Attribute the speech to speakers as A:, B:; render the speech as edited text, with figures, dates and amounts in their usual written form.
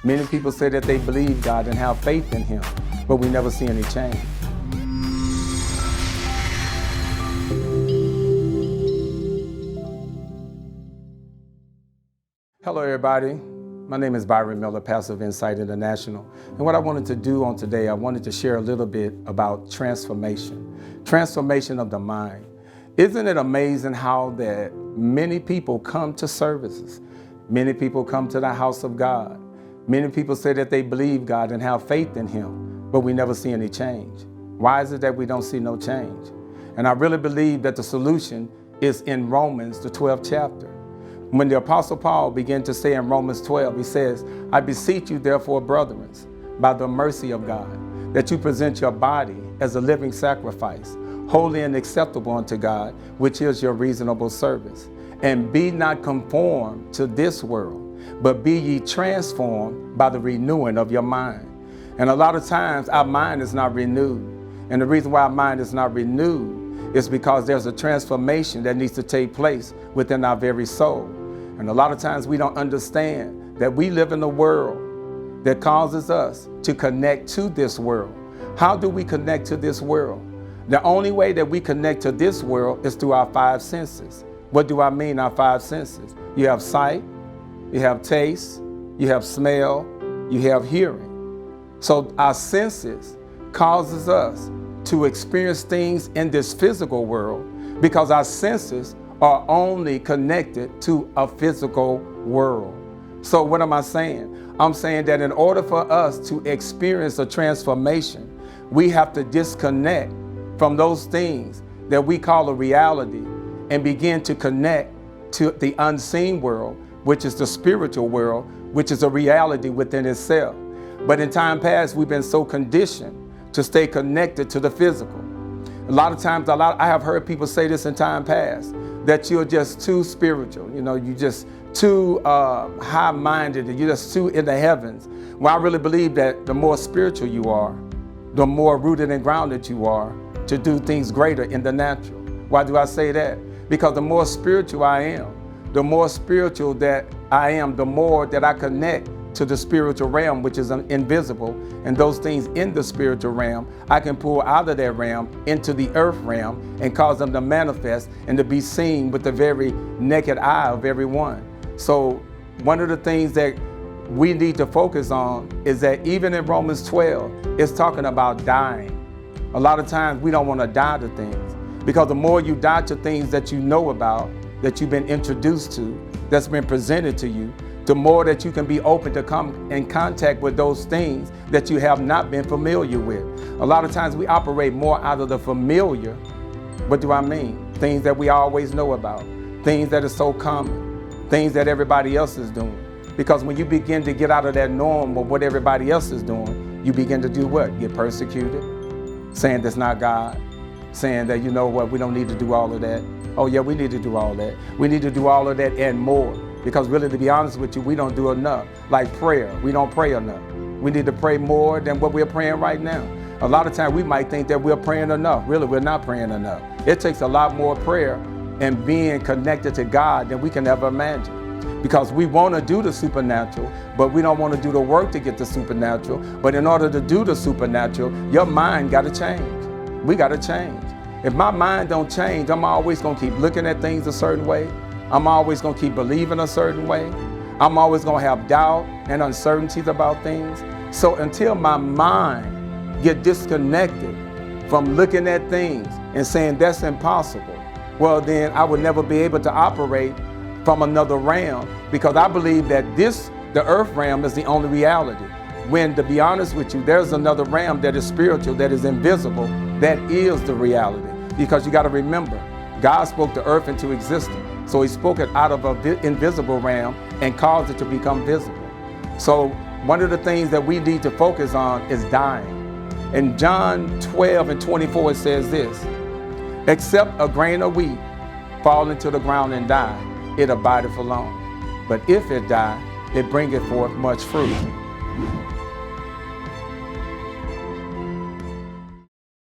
A: Many people say that they believe God and have faith in Him, but we never see any change. Hello, everybody. My name is Byron Miller, pastor of Insight International. And what I wanted to do on today, I wanted to share a little bit about transformation of the mind. Isn't it amazing how that many people come to services? Many people come to the house of God. Many people say that they believe God and have faith in Him, but we never see any change. Why is it that we don't see no change? And I really believe that the solution is in Romans, the 12th chapter. When the Apostle Paul began to say in Romans 12, he says, I beseech you therefore, brethren, by the mercy of God, that you present your body as a living sacrifice, holy and acceptable unto God, which is your reasonable service. And be not conformed to this world, but be ye transformed by the renewing of your mind. And a lot of times our mind is not renewed. And the reason why our mind is not renewed is because there's a transformation that needs to take place within our very soul. And a lot of times we don't understand that we live in a world that causes us to connect to this world. How do we connect to this world? The only way that we connect to this world is through our five senses. What do I mean, our five senses? You have sight, you have taste, you have smell, you have hearing. So our senses causes us to experience things in this physical world because our senses are only connected to a physical world. So what am I saying? I'm saying that in order for us to experience a transformation, we have to disconnect from those things that we call a reality and begin to connect to the unseen world, which is the spiritual world, which is a reality within itself. But in time past, we've been so conditioned to stay connected to the physical. A lot of times, I have heard people say this in time past, that you're just too spiritual, you're just too high-minded, you're just too in the heavens. Well, I really believe that the more spiritual you are, the more rooted and grounded you are to do things greater in the natural. Why do I say that? Because the more spiritual I am, the more spiritual that I am, the more that I connect to the spiritual realm, which is invisible, and those things in the spiritual realm, I can pull out of that realm into the earth realm and cause them to manifest and to be seen with the very naked eye of everyone. So one of the things that we need to focus on is that even in Romans 12, it's talking about dying. A lot of times we don't want to die to things, because the more you die to things that you know about, that you've been introduced to, that's been presented to you, the more that you can be open to come in contact with those things that you have not been familiar with. A lot of times we operate more out of the familiar. What do I mean? Things that we always know about, things that are so common, things that everybody else is doing. Because when you begin to get out of that norm of what everybody else is doing, you begin to do what? Get persecuted, saying that's not God, saying that, you know what, we don't need to do all of that. Oh yeah, we need to do all that. We need to do all of that and more. Because really, to be honest with you, we don't do enough. Like prayer, we don't pray enough. We need to pray more than what we're praying right now. A lot of times we might think that we're praying enough. Really, we're not praying enough. It takes a lot more prayer and being connected to God than we can ever imagine. Because we want to do the supernatural, but we don't want to do the work to get the supernatural. But in order to do the supernatural, your mind got to change. We got to change. If my mind don't change, I'm always going to keep looking at things a certain way. I'm always going to keep believing a certain way. I'm always going to have doubt and uncertainties about things. So until my mind get disconnected from looking at things and saying that's impossible, well then I would never be able to operate from another realm, because I believe that the earth realm is the only reality. When, to be honest with you, there's another realm that is spiritual, that is invisible, that is the reality. Because you got to remember, God spoke the earth into existence. So He spoke it out of an invisible realm and caused it to become visible. So one of the things that we need to focus on is dying. In John 12:24, it says this: except a grain of wheat fall into the ground and die, it abideth alone. But if it die, it bringeth forth much fruit.